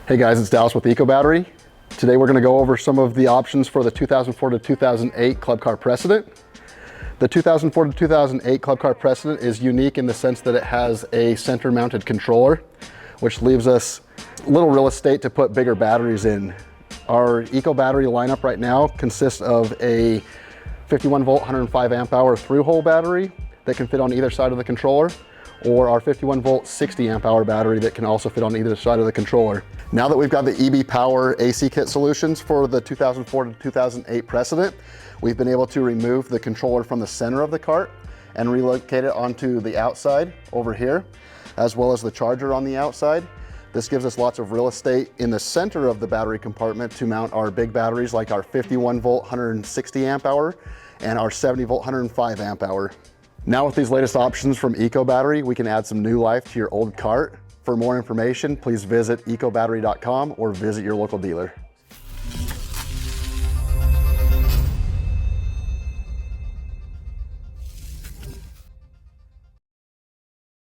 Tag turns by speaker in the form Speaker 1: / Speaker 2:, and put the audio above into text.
Speaker 1: Hey guys, it's Dallas with Eco Battery. Today we're going to go over some of the options for the 2004 to 2008 Club Car Precedent. The 2004 to 2008 Club Car Precedent is unique in the sense that it has a center mounted controller, which leaves us little real estate to put bigger batteries in. Our Eco Battery lineup right now consists of a 51 volt, 105 amp hour through-hole battery that can fit on either side of the controller, or our 51 volt, 60 amp hour battery that can also fit on either side of the controller. Now that we've got the EB Power AC kit solutions for the 2004 to 2008 Precedent, we've been able to remove the controller from the center of the cart and relocate it onto the outside over here, as well as the charger on the outside. This gives us lots of real estate in the center of the battery compartment to mount our big batteries like our 51 volt, 160 amp hour and our 70 volt, 105 amp hour. Now with these latest options from Eco Battery, we can add some new life to your old cart. For more information, please visit ecobattery.com or visit your local dealer.